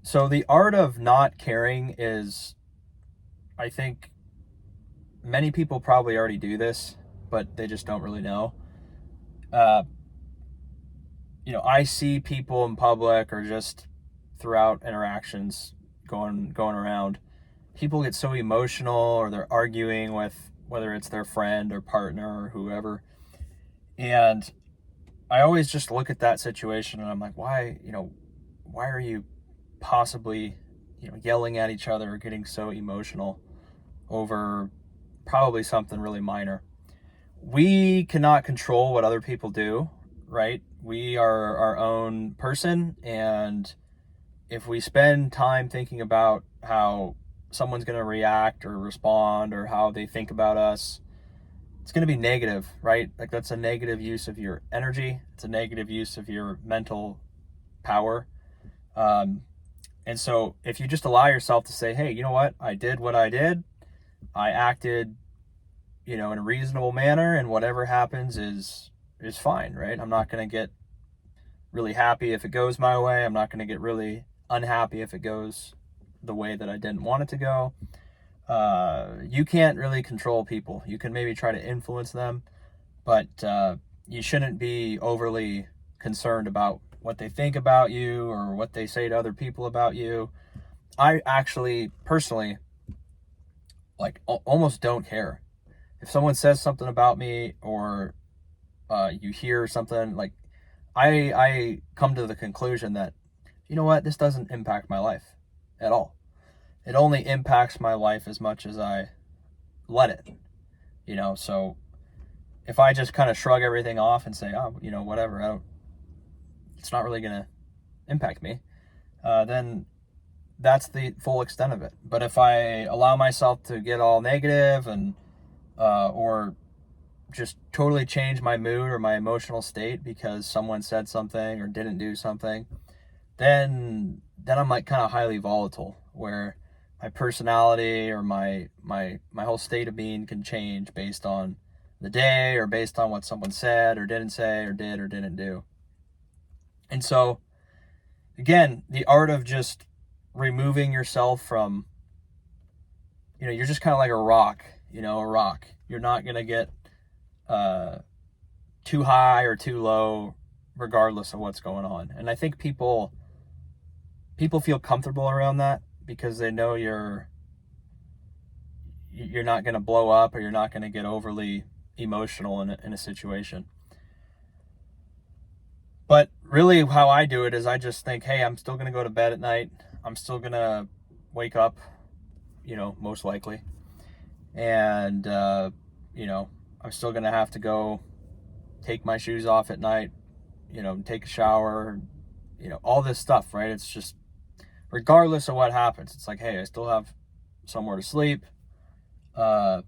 So the art of not caring is, I think many people probably already do this, but they just don't really know. Uh, I see people in public or just throughout interactions going around. People get so emotional or they're arguing with whether it's their friend or partner or whoever. And I always just look at that situation and I'm like, why are you possibly, yelling at each other or getting so emotional over probably something really minor? We cannot control what other people do, right? We are our own person, and if we spend time thinking about how someone's going to react or respond or how they think about us, it's going to be negative, right? Like, that's a negative use of your energy. It's a negative use of your mental power. Um, and so if you just allow yourself to say, hey, you know what I did. I acted, in a reasonable manner, and whatever happens is fine, right? I'm not going to get really happy if it goes my way. I'm not going to get really unhappy if it goes the way that I didn't want it to go. You can't really control people. You can maybe try to influence them, but you shouldn't be overly concerned about what they think about you or what they say to other people about you. I actually personally like almost don't care if someone says something about me, or you hear something. Like, I come to the conclusion that, you know what, this doesn't impact my life at all. It only impacts my life as much as I let it. So if I just kind of shrug everything off and say, oh, whatever, it's not really gonna impact me, then that's the full extent of it. But if I allow myself to get all negative and or just totally change my mood or my emotional state because someone said something or didn't do something, then I'm like kind of highly volatile, where my personality or my whole state of being can change based on the day or based on what someone said or didn't say or did or didn't do. And so again, the art of just removing yourself from, you're just kind of like a rock. You're not going to get too high or too low regardless of what's going on. And I think people feel comfortable around that because they know you're not going to blow up, or you're not going to get overly emotional in a situation. But really how I do it is I just think, hey, I'm still going to go to bed at night. I'm still going to wake up, most likely. And, I'm still going to have to go take my shoes off at night, take a shower, all this stuff, right? It's just, regardless of what happens, it's like, hey, I still have somewhere to sleep. I'm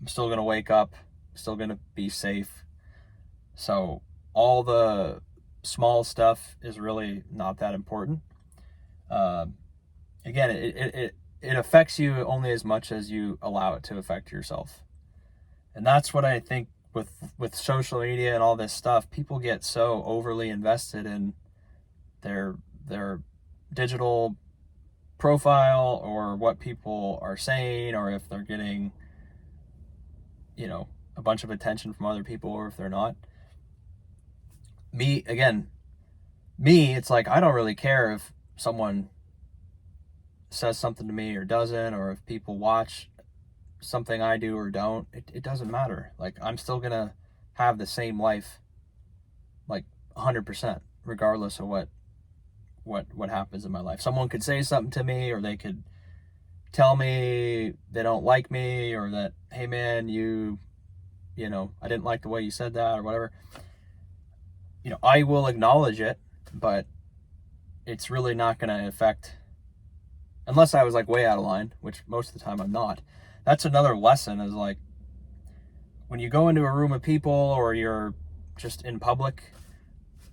still going to wake up, still going to be safe. So all the small stuff is really not that important. Again, it affects you only as much as you allow it to affect yourself. And that's what I think with social media and all this stuff, people get so overly invested in their digital profile or what people are saying, or if they're getting, a bunch of attention from other people, or if they're not. Me, it's like, I don't really care if someone says something to me or doesn't, or if people watch something I do or don't. It doesn't matter. Like, I'm still gonna have the same life, like 100%, regardless of what happens in my life. Someone could say something to me, or they could tell me they don't like me, or that, hey man, I didn't like the way you said that, or whatever. I will acknowledge it, but it's really not going to affect, unless I was like way out of line, which most of the time I'm not. That's another lesson, is like, when you go into a room of people or you're just in public,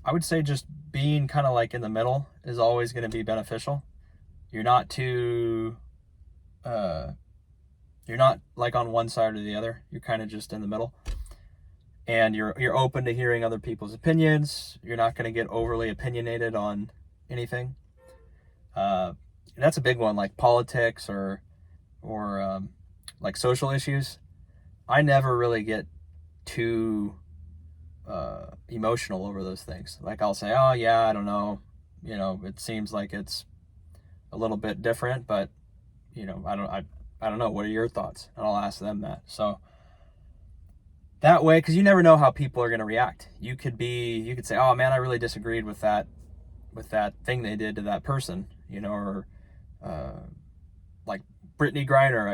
I would say just being kind of like in the middle is always going to be beneficial. You're not too, you're not like on one side or the other. You're kind of just in the middle. And you're open to hearing other people's opinions. You're not going to get overly opinionated on anything. That's a big one, like politics or like social issues. I never really get too emotional over those things. Like I'll say, oh yeah, I don't know, it seems like it's a little bit different, but I don't know. What are your thoughts? And I'll ask them that. So that way, because you never know how people are going to react. You could say, oh man, I really disagreed with that thing they did to that person, or like Brittany Griner.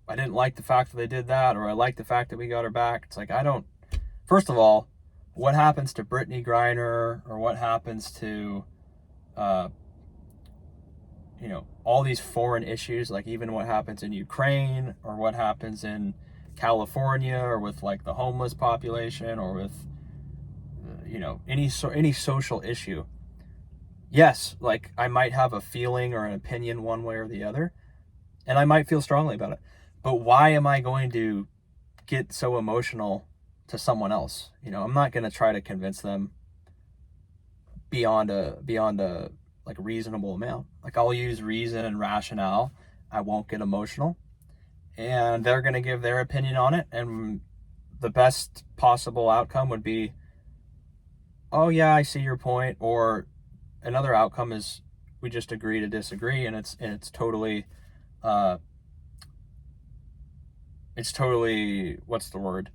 I didn't like the fact that they did that, or I like the fact that we got her back. It's like, first of all, what happens to Brittany Griner, or what happens to, all these foreign issues, like even what happens in Ukraine, or what happens in California, or with like the homeless population, or with, any social issue. Yes, like I might have a feeling or an opinion one way or the other, and I might feel strongly about it. But why am I going to get so emotional to someone else? I'm not going to try to convince them beyond a like reasonable amount. Like I'll use reason and rationale. I won't get emotional, and they're going to give their opinion on it. And the best possible outcome would be, oh yeah, I see your point. Or another outcome is we just agree to disagree, and it's totally, what's the word?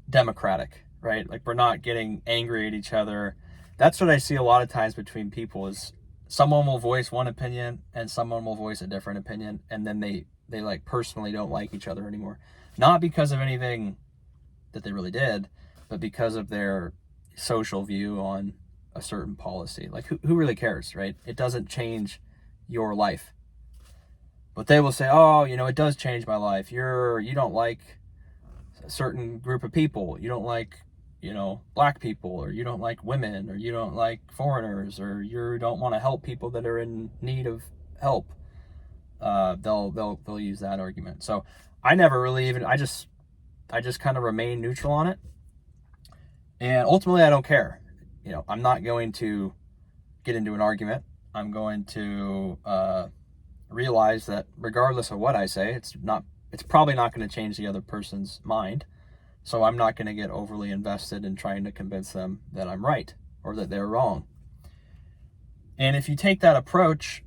Democratic, right? Like we're not getting angry at each other. That's what I see a lot of times between people, is someone will voice one opinion and someone will voice a different opinion, and then they like personally don't like each other anymore. Not because of anything that they really did, but because of their social view on a certain policy. Like who really cares, right? It doesn't change your life. But they will say, oh, it does change my life. You don't like a certain group of people. You don't like, black people, or you don't like women, or you don't like foreigners, or you don't want to help people that are in need of help. They'll use that argument. So I never really I just kind of remain neutral on it. And ultimately, I don't care. I'm not going to get into an argument. I'm going to realize that regardless of what I say, it's probably not going to change the other person's mind. So I'm not going to get overly invested in trying to convince them that I'm right or that they're wrong. And if you take that approach,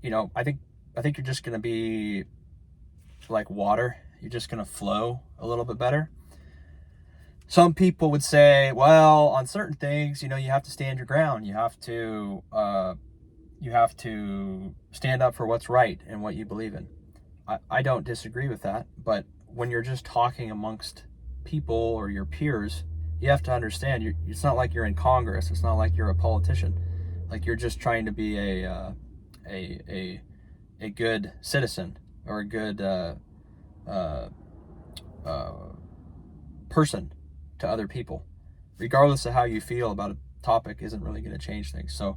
I think you're just going to be like water. You're just going to flow a little bit better. Some people would say, well, on certain things, you have to stand your ground. You have to stand up for what's right and what you believe in. I don't disagree with that, but when you're just talking amongst people or your peers, you have to understand, it's not like you're in Congress. It's not like you're a politician. Like you're just trying to be a good citizen, or a good person to other people. Regardless of how you feel about a topic isn't really going to change things. So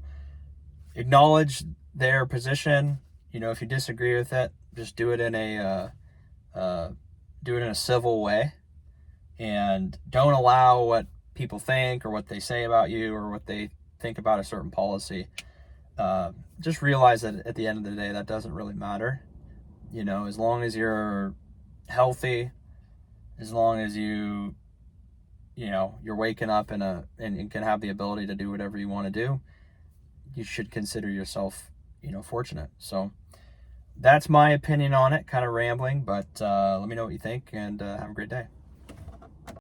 acknowledge their position. If you disagree with it, just do it in a civil way, and don't allow what people think or what they say about you or what they think about a certain policy. Just realize that at the end of the day, that doesn't really matter. As long as you're healthy, as long as you're waking up and can have the ability to do whatever you want to do, you should consider yourself, fortunate. So that's my opinion on it, kind of rambling, but let me know what you think, and have a great day.